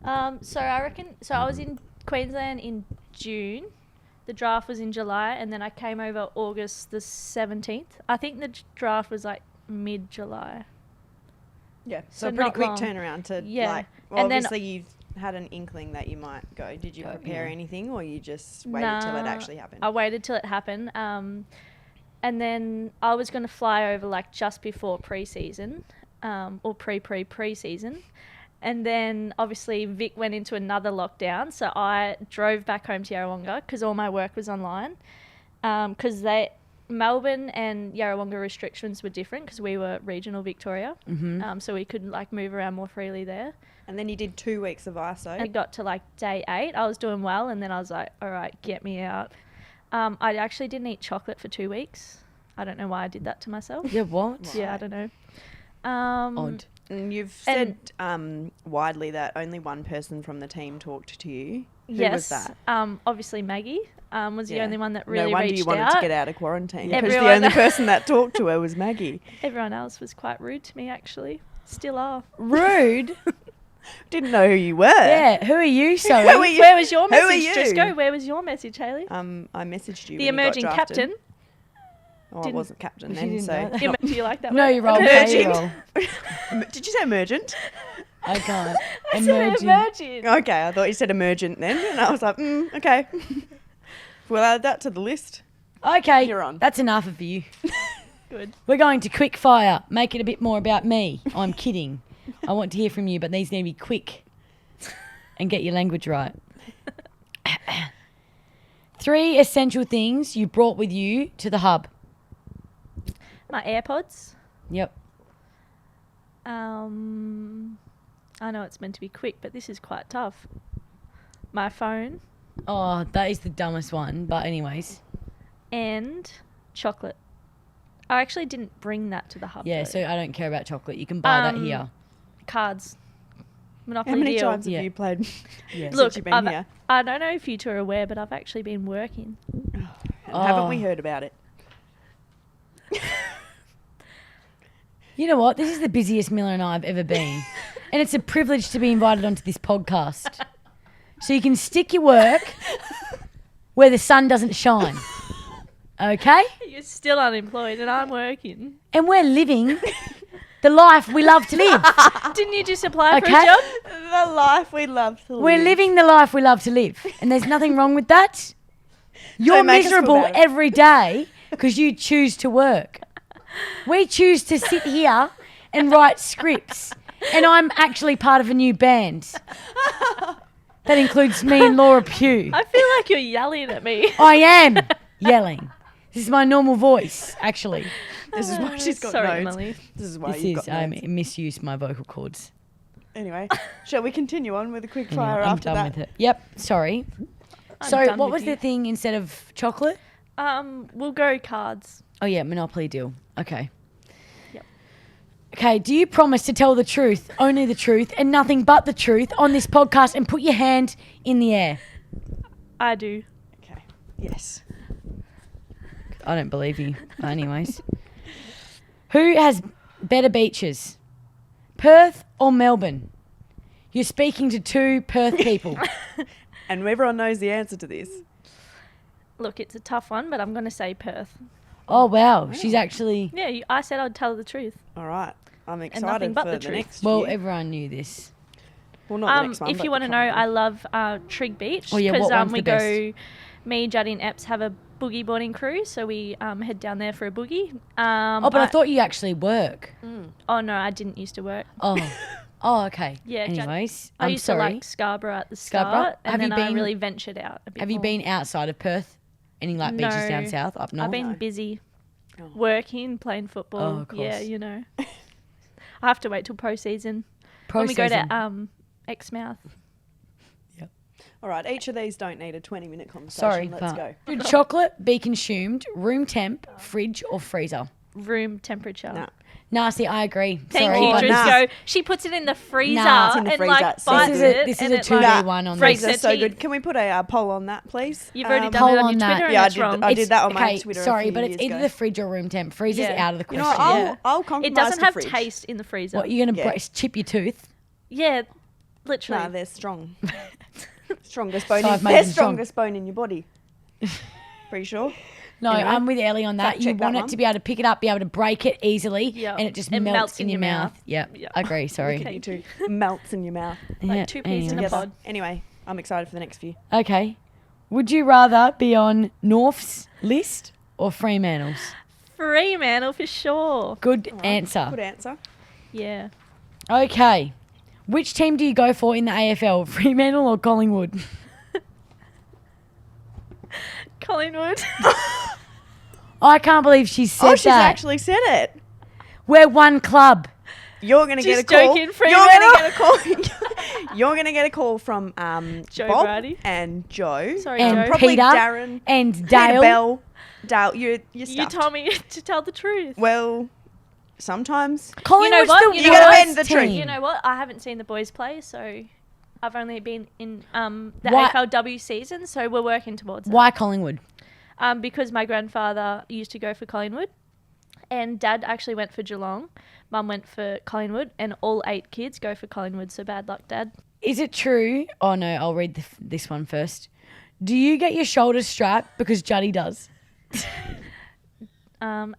So I reckon. So I was in Queensland in June. The draft was in July, and then I came over August the 17th. I think the draft was like mid-July.
Yeah,
So
so a pretty
not
quick
long.
turnaround to
Yeah.
like. Well,
And then-
obviously you've had an inkling that you might go. Did you
Go,
prepare
yeah.
anything, or you just waited till it
Nah,
actually happened?
I waited till it happened. And then I was going to fly over like just before pre-season, or pre-season. And then obviously Vic went into another lockdown. So I drove back home to Yarrawonga because all my work was online. Because Melbourne and Yarrawonga restrictions were different because we were regional Victoria.
Mm-hmm.
So we could like move around more freely there.
And then you did 2 weeks of ISO.
I got to like day 8. I was doing well. And then I was like, all right, get me out. I actually didn't eat chocolate for 2 weeks. I don't know why I did that to myself.
Yeah, what?
Yeah, I don't know.
Odd.
And you've said widely that only one person from the team talked to you. Who was that?
Obviously Maggie was the only one that really
No wonder
reached
you wanted
out.
to get out of quarantine. Because the
Everyone-
only person that talked to her was Maggie.
Everyone else was quite rude to me, actually. Still are.
Rude?
Didn't know who you were.
Yeah, who are you, sorry?
Who are you?
Where was your
Who are
message,
you?
Drisco? Where was your message, Hayley?
I messaged you
The
when
emerging
you got drafted.
captain.
Oh, I
Didn't-
wasn't captain
You
then,
didn't
so...
know that.
Do you like that
No,
word?
you roll.
Emerging.
Roll.
Did you say emergent?
I can't.
I said emerging.
Okay, I thought you said emergent then, and I was like, okay. We'll add that to the list.
Okay,
You're on.
that's enough of you.
Good.
We're going to quick fire. Make it a bit more about me. I'm kidding. I want to hear from you, but these need to be quick and get your language right. 3 essential things you brought with you to the hub.
My AirPods.
Yep.
I know it's meant to be quick, but this is quite tough. My phone
Oh, that is the dumbest one. But anyways.
and chocolate. I actually didn't bring that to the hub.
Yeah,
though.
so I don't care about chocolate. You can buy that here.
Cards. Monopoly
How many
deal.
times have
Yeah.
you played
Yeah.
since
Look,
you've been
I've-
here?
I don't know if you two are aware, but I've actually been working.
Haven't we heard about it?
You know what? This is the busiest Miller and I have ever been. And it's a privilege to be invited onto this podcast. So you can stick your work where the sun doesn't shine. Okay?
You're still unemployed and I'm working.
And we're living the life we love to live.
Didn't you just apply for
Okay.
a job?
The life we love to live.
We're living the life we love to live. And there's nothing wrong with that. You're
make us feel
miserable
bad.
every day because you choose to work. We choose to sit here and write scripts. And I'm actually part of a new band. That includes me and Laura Pugh.
I feel like you're yelling at me.
I am yelling. This is my normal voice, actually.
This is why she's got
Sorry,
notes.
Emily.
This is why
This
you've
is,
got
I
notes.
misuse my vocal cords.
Anyway, shall we continue on with a quick
Yeah,
fire
I'm
after
done
that?
with it. Yep, sorry.
I'm
So
done
what
with
was
you.
the thing instead of chocolate?
We'll go cards.
Oh yeah, Monopoly deal. Okay.
Yep.
Okay, do you promise to tell the truth, only the truth, and nothing but the truth on this podcast and put your hand in the air?
I do.
Okay. Yes.
I don't believe you. But anyways. Who has better beaches? Perth or Melbourne? You're speaking to 2 Perth people.
And everyone knows the answer to this.
Look, it's a tough one, but I'm going to say Perth.
Oh, wow. She's actually...
Yeah, I said I'd tell the truth.
All right. I'm
nothing
excited
but
for
the
the
truth.
next
Well,
year.
everyone knew this.
Well, not the next one,
If
but
you want to
the
know,
coming
I
one.
love Trig Beach
Oh, yeah, what one's
we
the best?
go. Me, Juddie, and Epps have a boogie boarding cruise, so we head down there for a boogie.
Oh, but I thought you actually work.
Oh no, I didn't used to work.
Oh. Oh, okay.
Yeah,
Anyways,
I
I'm
used
sorry.
to like Scarborough at the
Scarborough?
start, and
Have you
then I
been-
really ventured out a bit
Have you
more.
been outside of Perth? Any like beaches
No.
down south, up north?
I've been
No.
busy
Oh.
working, playing football.
Oh, of
Yeah,
course.
you know. I have to wait till pro season.
Pro
when we go
season.
to Exmouth.
All right. Each of these don't need a 20-minute conversation.
Sorry,
Let's
but
go.
should chocolate be consumed room temp, fridge, or freezer?
Room temperature.
Nah.
Nasty, I agree.
Thank
Sorry,
you,
but
nah.
Drisco. She puts it in the freezer
Nah,
it's in the
and
freezer.
like
So
bites
This is
it.
a, this is
and
a
it,
2-day
like,
one on
breaks
this.
Freezer's
her
so good.
teeth.
Can we put a poll on that, please?
You've already
Poll
done it on
on
your
that.
Twitter,
Yeah, I
and it's
did-
wrong.
I did that on my
okay,
Twitter a
sorry,
few
but it's
years
either
ago.
the fridge or room temp. Freezer's
Yeah.
out of the
You
question.
know, I'll,
Yeah.
I'll compromise
It doesn't
to
have
fridge.
taste in the freezer.
What, you're going to
Yeah.
chip your tooth?
Yeah, literally.
Nah, they're strong. Strongest bone.
So I've made
They're
them strong.
strongest bone in your body. Pretty sure.
No,
Anyway,
I'm with Ellie on that.
fact
You
check that
want it
one.
to be able to pick it up, be able to break it easily,
Yeah.
and it just
It
melts in your mouth. Yep,
Yeah.
I agree. Sorry.
Look at you two. Melts in your mouth.
Yeah,
two peas in a
anyways.
pod.
Anyway, I'm excited for the next few.
Okay. Would you rather be on North's list or Fremantle's?
Fremantle for sure.
Good
All right,
answer.
Good answer.
Yeah.
Okay. Which team do you go for in the AFL, Fremantle or Collingwood?
Collingwood.
I can't believe she said
Oh, she's
that.
actually said it.
We're one club.
You're gonna get a
Just
call.
joking,
You're
Fremantle.
gonna get a call. You're gonna get a call from
Joe
Bob
Brady.
and Joe.
Sorry,
And
Joe.
Probably
Peter
Darren.
and
Peter
Dale.
Bell. Dale, you're
You
stuffed.
told me to tell the truth.
Well, sometimes.
Collingwood's
what?
the
You know
what?
worst
Bend the truth.
team.
You know what? I haven't seen the boys play, so I've only been in the
Why-
AFLW season, so we're working towards it.
Why Collingwood?
Because my grandfather used to go for Collingwood, and Dad actually went for Geelong. Mum went for Collingwood, and all 8 kids go for Collingwood, so bad luck, Dad.
Is it true? Oh no, I'll read this one first. Do you get your shoulders strapped because Juddy does?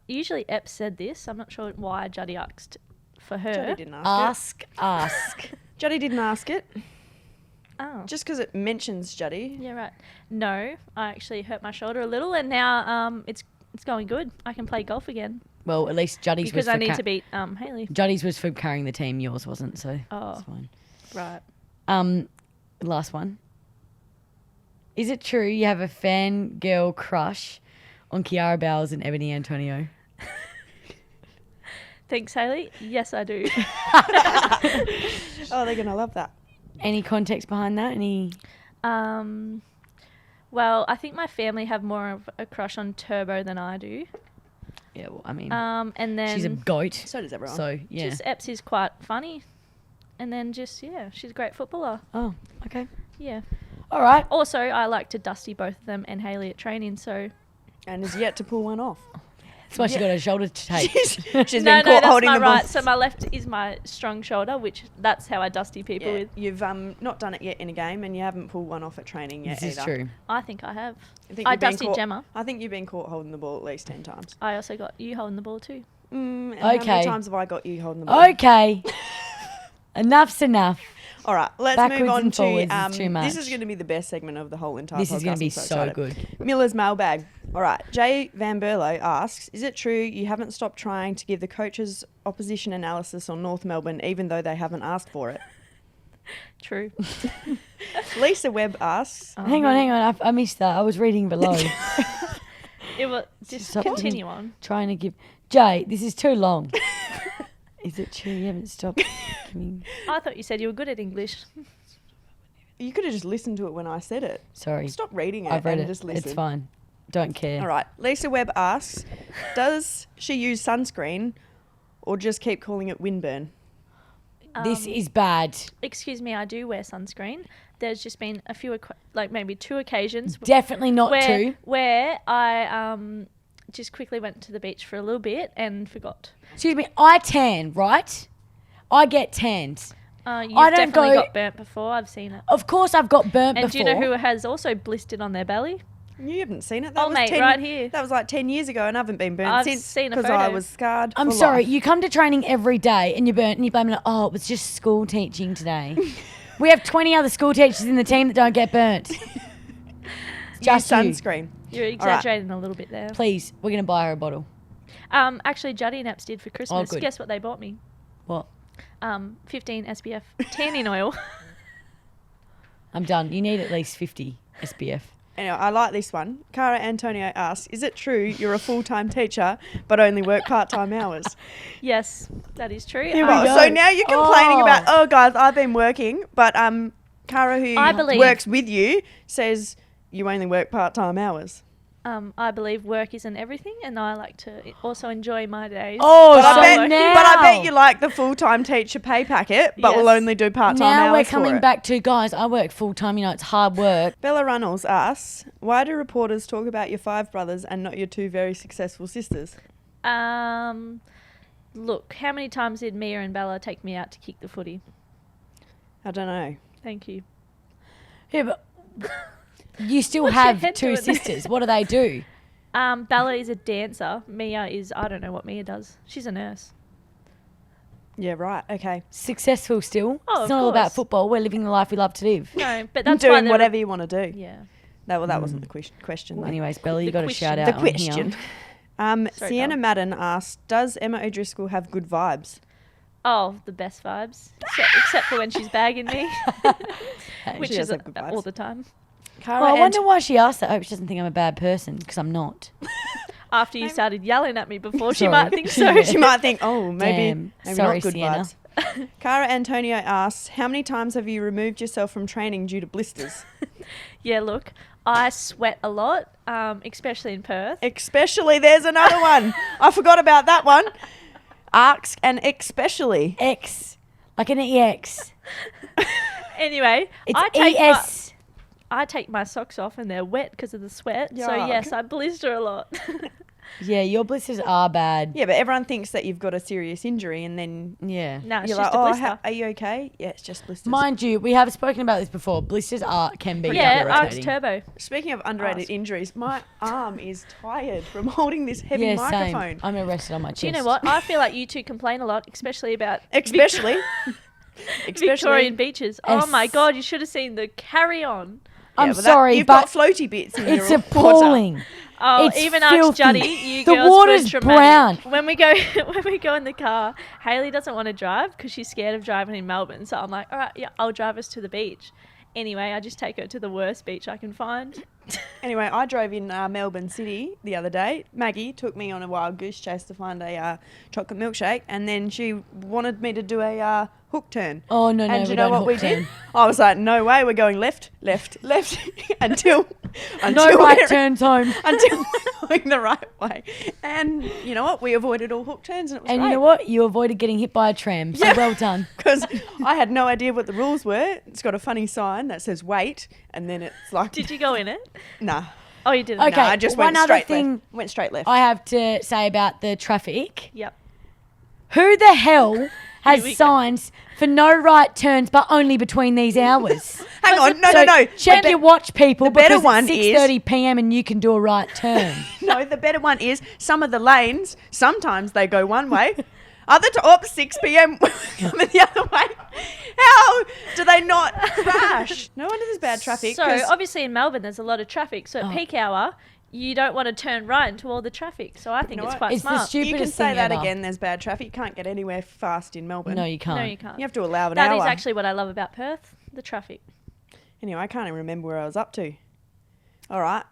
Usually Ep said this. I'm not sure why Juddy asked for her.
Juddy didn't ask
Ask.
it. Juddy didn't ask it.
Oh.
Just because it mentions Juddy.
Yeah, right. No, I actually hurt my shoulder a little, and now it's going good. I can play golf again
Well, at least Juddy's
because
was
I
for
need to beat Hayley.
Juddy's was for carrying the team. Yours wasn't, so
Oh.
that's fine.
Right.
Last one. Is it true you have a fangirl crush on Kiara Bowles and Ebony Antonio?
Thanks, Hayley. Yes, I do.
Oh, they're going to love that.
Any context behind that? Any?
Well, I think my family have more of a crush on Turbo than I do.
Yeah, well, I mean,
And then
she's a goat.
So does everyone.
So, yeah.
just Eps is quite funny. And then she's a great footballer.
Oh, okay.
Yeah.
All right.
Also, I like to dusty both of them and Hayley at training, so...
And is yet to pull one off.
That's why she got her shoulder to take.
She's
No,
been
no,
caught
that's
holding
my
the ball.
right. So my left is my strong shoulder, which that's how I dusty people
Yeah,
with.
you've not done it yet in a game, and you haven't pulled one off at training yet
This is
either.
true.
I think I have.
think
I
you've been
dusted
caught-
Gemma.
I think you've been caught holding the ball at least 10 times.
I also got you holding the ball too.
And How
Okay.
many times have I got you holding the ball?
Okay. Enough's enough.
All right, let's
Backwards
move on
and
to
forwards is too
this is
much.
going to be the best segment of the whole entire
This
podcast.
is going to be
I'm
so
excited.
good.
Miller's mailbag. All right, Jay Van Berlo asks, is it true you haven't stopped trying to give the coaches opposition analysis on North Melbourne even though they haven't asked for it?
True.
Lisa Webb asks,
Hang on. I missed that. I was reading below.
It will just
Stop.
continue on.
Trying to give... Jay, this is too long. Is it true you haven't stopped giving...
I thought you said you were good at English.
you could have just listened to it when I said it.
Sorry.
Stop reading it
I've read
and
it.
just listen.
It's fine. Don't care.
All right, Lisa Webb asks, does she use sunscreen or just keep calling it windburn?
This is bad.
Excuse me, I do wear sunscreen. There's just been a few, maybe 2 occasions
Definitely not
where,
two.
where I just quickly went to the beach for a little bit and forgot.
Excuse me. I tan, right? I get tanned.
You've
I don't
definitely
go-
got burnt before. I've seen it.
Of course I've got burnt
And
before.
do you know who has also blistered on their belly?
You haven't seen it. That
Oh,
was
mate,
10,
right here.
That was like 10 years ago, and I haven't been burnt
I've
since
seen a
because I
photo.
was scarred.
I'm
for
sorry.
life.
You come to training every day and you're burnt and you blame it. Oh, it was just school teaching today. We have 20 other school teachers in the team that don't get burnt.
Use
Just you.
sunscreen.
You're exaggerating a little bit there.
Please, we're going to buy her a bottle.
Actually, Juddy and Apps did for Christmas.
good.
Guess what they bought me?
What?
15 SPF tanning oil.
I'm done. You need at least 50 SPF.
Anyway, I like this one. Cara Antonio asks, is it true you're a full-time teacher but only work part-time hours?
Yes, that is true.
Here we
Oh,
go.
so now you're complaining
Oh.
about, oh, guys, I've been working, but Cara, who
I believe-
works with you, says you only work part-time hours.
I believe work isn't everything, and I like to also enjoy my days.
Oh,
But,
so
I bet,
now.
but I bet you like the full-time teacher pay packet, but will
Yes.
only do part-time
Now
hours
we're coming
for it.
back to, guys, I work full time. You know, it's hard work.
Bella Runnalls asks, why do reporters talk about your 5 brothers and not your 2 very successful sisters?
Look, how many times did Mia and Bella take me out to kick the footy?
I don't know.
Thank you.
Yeah, but you still
What's your
have
head
2
doing?
sisters. What do they do?
Bella is a dancer. Mia is, I don't know what Mia does. She's a nurse.
Yeah, right. Okay.
Successful still.
Oh,
It's
of
not all about
course.
football. We're living the life we love to live.
No, but that's why
Doing
they're-
whatever you want to do.
Yeah.
That wasn't the question.
Well,
though.
anyways, Bella, you
The
got a
question.
shout out.
The
on
question.
here.
Sorry,
Sienna
Belle.
Madden asked, does Emma O'Driscoll have good vibes?
Oh, the best vibes. Except for when she's bagging me, which
She does
is
have good vibes.
all the time.
Cara
Well, I
Ant-
wonder why she asked that. I hope she doesn't think I'm a bad person, because I'm not.
After you started yelling at me before, she
Sorry.
might think so.
Yeah.
She might think, oh, maybe,
Damn.
maybe
Sorry,
not good
Sienna.
vibes. Cara Antonio asks, how many times have you removed yourself from training due to blisters?
Yeah, look, I sweat a lot, especially in Perth.
Especially, there's another one. I forgot about that one. asks, and especially.
X. Like an EX.
Anyway,
It's
ES.
ES.
I take my socks off and they're wet because of the sweat. So,
Yuck.
yes, I blister a lot.
Yeah, your blisters are bad.
Yeah, but everyone thinks that you've got a serious injury, and then
Yeah.
No, it's
you're
just
like,
a blister.
are you okay? Yeah, it's just blisters.
Mind you, we have spoken about this before. Blisters can be
Yeah, Arcs
irritating.
Turbo.
Speaking of underrated
Ask.
injuries, my arm is tired from holding this heavy
Yeah,
microphone.
same. I'm arrested on my chest.
Do you know what? I feel like you two complain a lot, especially about
Especially.
Victorian beaches. Oh
Yes.
my God, you should have seen the carry-on.
I'm
but
sorry,
you've
but
got floaty bits in
it's
your water.
appalling.
Oh,
It's
even Arcs
filthy.
Juddy, you
The
girls
water's
were traumatic.
brown.
When we go in the car, Hayley doesn't want to drive because she's scared of driving in Melbourne. So I'm like, all right, yeah, I'll drive us to the beach. Anyway, I just take her to the worst beach I can find.
Anyway, I drove in Melbourne City the other day. Maggie took me on a wild goose chase to find a chocolate milkshake, and then she wanted me to do a hook turn.
Oh, no,
And
we
you know
don't
what we
hook
did?
turn.
I was like, no way, we're going left, left, left until
No right
we're-
turns home.
until we're going the right way. And you know what? We avoided all hook turns, and it was
And
great.
you know what? You avoided getting hit by a tram. So
Yeah.
well done.
Because I had no idea what the rules were. It's got a funny sign that says wait, and then it's like,
Did you go in it?
nah.
Oh, you didn't.
Okay.
Nah, I just
one
went
other
straight
thing
left. Went straight left.
I have to say about the traffic.
Yep.
Who the hell
Here we
has
go.
signs for no right turns but only between these hours?
Hang on, no,
So
no.
check your watch, people,
the better
because
one
it's
is-
6:30 p.m. and you can do a right turn.
No, the better one is some of the lanes, sometimes they go one way. 6 p.m. coming the other way. How do they not crash? No wonder there's bad traffic.
So
'cause-
obviously in Melbourne there's a lot of traffic. So at
Oh.
peak hour, you don't want to turn right into all the traffic. So I think
know
it's
what?
quite
It's the
smart.
you can
stupidest
say
thing
that
ever.
again, there's bad traffic. You can't get anywhere fast in Melbourne.
No, you can't.
No, you can't.
You have to allow an
That
hour.
is actually what I love about Perth, the traffic.
Anyway, I can't even remember where I was up to. All right.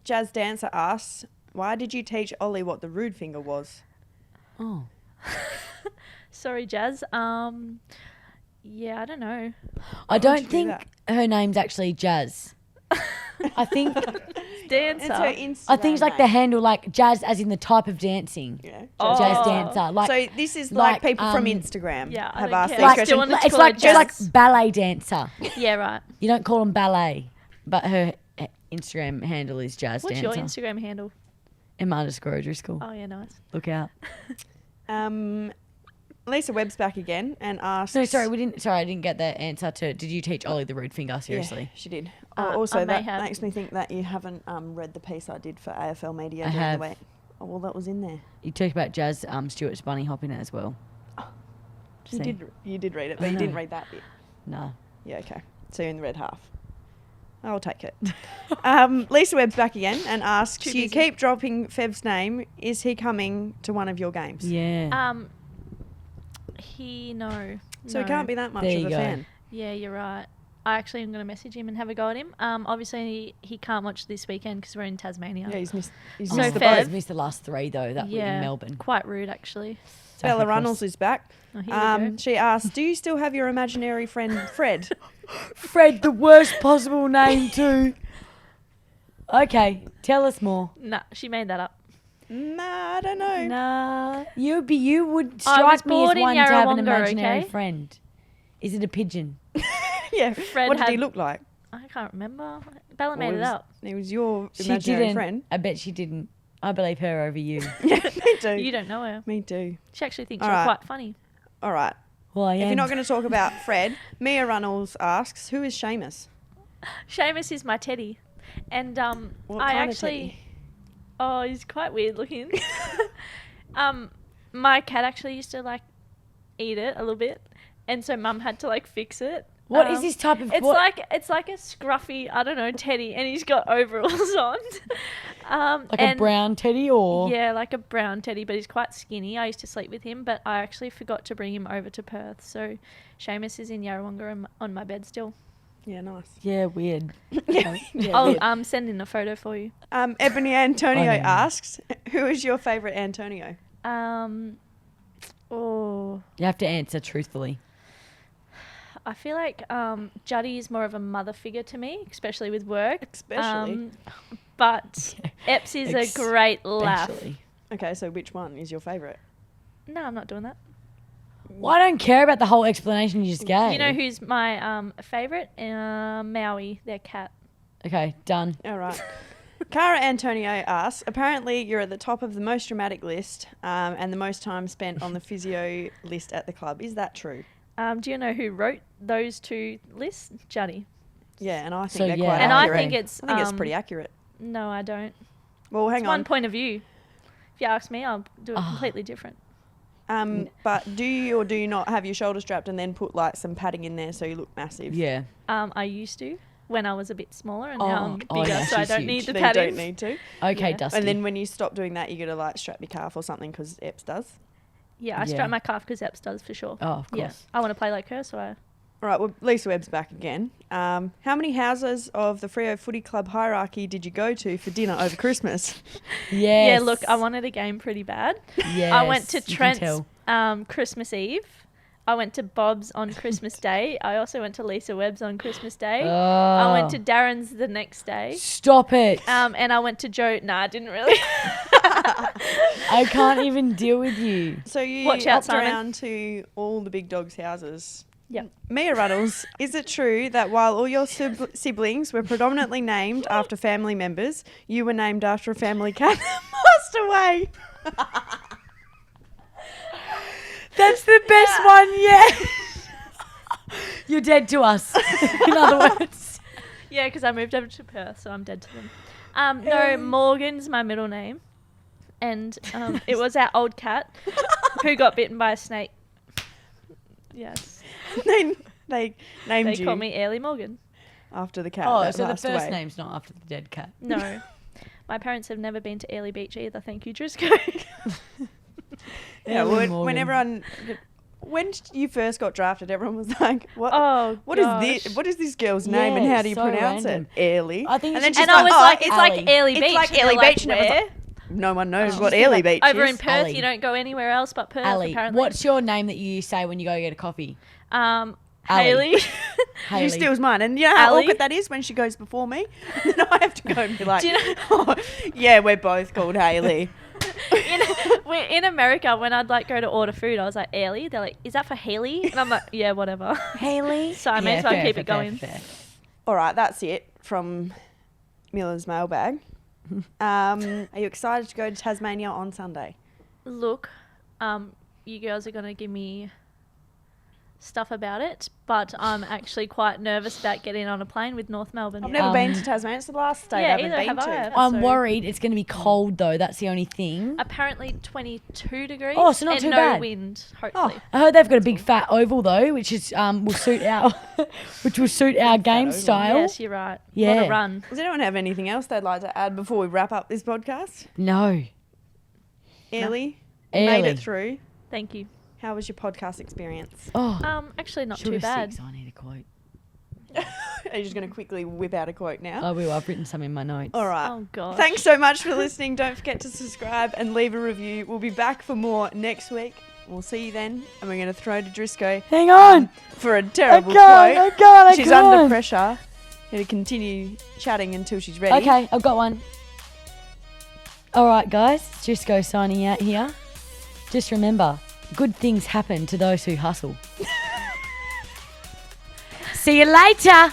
Jazz Dancer asks, why did you teach Ollie what the rude finger was?
Oh.
Sorry, Jazz. Yeah, I don't know.
I
would you
don't
do
think
that?
her name's actually Jazz. I think
Dancer.
It's her Instagram
I think it's like the
name.
handle, like Jazz as in the type of dancing.
Yeah.
Oh.
Jazz dancer. Like
So this is like
like,
people from
um,
Instagram
Yeah, I
have
don't
asked
care.
these
Like,
questions.
still want to
it's
call her
like just like
Jazz.
ballet dancer.
Yeah, right.
You don't call them ballet, but her Instagram handle is Jazz
What's
dancer.
your Instagram handle?
Drisco.
Oh, yeah, nice.
Look out.
Lisa Webb's back again and asks.
No, sorry, I didn't get the answer to. Did you teach Ollie the rude finger? Seriously.
Yeah, she did.
I
Also,
may
that
have.
makes me think that you haven't read the piece I did for AFL Media
I
during
have.
the week. Oh, well, that was in there.
You talked about Jazz Stewart's bunny hopping it as well.
You
See?
did read it, but
I
you didn't
know.
read that bit.
No.
Yeah, okay. So you're in the red half. I'll take it. Lisa Webb's back again and asks,
Too
you
busy.
keep dropping Fev's name. Is he coming to one of your games?
Yeah.
No.
So
no.
he can't be that much
There
of
you
a
go.
fan.
Yeah, you're right. I actually am going to message him and have a go at him. Obviously, he can't watch this weekend because we're in Tasmania.
Yeah, he's missed
So
the
Fev-
boat.
He's missed the last 3 though. That were in Melbourne.
Quite rude, actually.
Bella
South Coast.
Runnalls is back.
Oh, here we go.
She asks, do you still have your imaginary friend Fred?
Fred, the worst possible name too. Okay, tell us more.
Nah, she made that up.
Nah, I don't know.
Nah, you would
I was
strike me as
born in
one to have an
Yarrawonga,
imaginary
okay?
friend. Is it a pigeon?
Yeah,
Fred
what did he
had-
look like?
I can't remember. Bella
Well,
made
he
it
was-
up.
He was your
She
imaginary
didn't.
friend.
I bet she didn't. I believe her over you.
Yeah, me too.
You don't know her.
Me too.
She actually thinks
All
you're
right.
quite funny.
All right.
Well, I am.
If you're not going to talk about Fred, Mia Runnalls asks, who is Sheamus?
Seamus is my teddy. And
What
I
kind of
actually...
teddy?
Oh, he's quite weird looking. My cat actually used to like eat it a little bit, and so Mum had to like fix it.
What is this type of?
It's
what?
like a scruffy, I don't know, teddy, and he's got overalls on.
Like a brown teddy or?
Yeah, like a brown teddy, but he's quite skinny. I used to sleep with him, but I actually forgot to bring him over to Perth. So Seamus is in Yarrawonga on my bed still.
Yeah, nice.
Yeah, weird.
Yeah,
I'll
weird.
send in a photo for you.
Ebony Antonio
I know.
asks, who is your favourite Antonio?
Oh,
You have to answer truthfully.
I feel like Juddy is more of a mother figure to me, especially with work.
Especially.
But Epps is a great laugh.
Especially.
Okay, so which one is your favourite?
No, I'm not doing that.
Well, I don't care about the whole explanation you just gave.
You know who's my favourite? Maui, their cat.
Okay, done.
All right. Cara Antonio asks, apparently you're at the top of the most dramatic list and the most time spent on the physio list at the club. Is that true?
Do you know who wrote those 2 lists? Johnny.
Yeah, and I think
So,
they're
yeah.
quite
And
accurate.
I think it's
pretty accurate.
No, I don't.
Well, hang
It's
on.
one point of view. If you ask me, I'll do it completely different.
But do you or do you not have your shoulder strapped and then put like some padding in there so you look massive?
Yeah.
I used to when I was a bit smaller, and now I'm bigger,
yeah,
so I
she's
don't
huge.
need the
Then you
padding.
don't need to.
Okay,
Yeah.
Dusty.
And then when you stop doing that, you got to like strap your calf or something because Epps does.
Yeah, I
Yeah.
strap my calf because Epps does for sure.
Oh, of
Yeah,
course.
I want to play like her, so I.
All right, well, Lisa Webb's back again. How many houses of the Freo Footy Club hierarchy did you go to for dinner over Christmas?
Yes.
Yeah, look, I wanted a game pretty bad.
Yes,
I went to
you can
Trent's
tell.
Christmas Eve. I went to Bob's on Christmas Day. I also went to Lisa Webb's on Christmas Day. I went to Darren's the next day.
Stop it.
And I went to Joe. Nah, I didn't really.
I can't even deal with you.
So you
Watch out,
hopped
Simon.
around to all the big dogs' houses.
Yep.
Mia Runnalls, is it true that while all your siblings were predominantly named after family members, you were named after a family cat that passed away?
That's the best one yet. You're dead to us, in other words.
Yeah, because I moved over to Perth, so I'm dead to them. No, Morgan's my middle name. And it was our old cat who got bitten by a snake. Yes.
they named
They
you
call me Airlie Morgan.
after the cat
Oh,
that
so the
passed
first
away.
name's not after the dead cat.
No. My parents have never been to Airlie Beach either, thank you, Drisco.
Yeah,
Airlie
when
Morgan.
everyone... When you first got drafted, everyone was like, "What?
Oh,
what is
gosh.
this? What is this girl's name, and
Yeah,
how do you
so
pronounce
random.
it? Airlie."
I think
and
it's
then
just
she's
And I was like,
"Oh,
it's like Airlie
it's
Beach.
like
And they're
Airlie
like,
Beach." And I was
where?
like, no one knows
Oh.
what Airlie Beach
Over
is.
in Perth,
Ali.
you don't go anywhere else but Perth,
Ali,
apparently.
what's your name that you say when you go get a coffee?
Ali.
Ali.
She
Haley.
steals mine, and you know how
Ali?
awkward that is when she goes before me. And then I have to go and be like,
Do you know-
oh, "Yeah, we're both called Hayley."
in America, when I'd like go to order food, I was like, Airlie. They're like, is that for Hayley? And I'm like, yeah, whatever.
Haley.
So I may as well keep it going.
Fair.
All right, that's it from Miller's mailbag. Are you excited to go to Tasmania on Sunday?
Look, you girls are going to give me stuff about it, but I'm actually quite nervous about getting on a plane with North Melbourne.
I've never been to Tasmania. It's the last state
Yeah,
I haven't
either
been
have
to.
I.
I'm
So-
worried it's going to be cold though. That's the only thing.
Apparently 22 degrees.
Oh, so not
and
too
no
bad.
wind, hopefully.
I heard they've got a big fat oval though, which is will suit our game
oval.
style.
Yes, you're right.
Yeah.
What a run.
Does anyone have anything else they'd like to add before we wrap up this podcast?
No.
Airlie,
Airlie.
made it through.
Thank you.
How was your podcast experience?
Oh,
Actually not
sugar
too bad.
sticks. I need a quote.
Are you just going to quickly whip out a quote now?
I will. I've written some in my notes.
All right.
Oh, gosh.
Thanks so much for listening. Don't forget to subscribe and leave a review. We'll be back for more next week. We'll see you then. And we're going to throw to Drisco
Hang on.
for a terrible
I
quote.
can't.
She's under pressure. Going to continue chatting until she's ready.
Okay, I've got one. All right, guys. Drisco signing out here. Just remember, good things happen to those who hustle. See you later.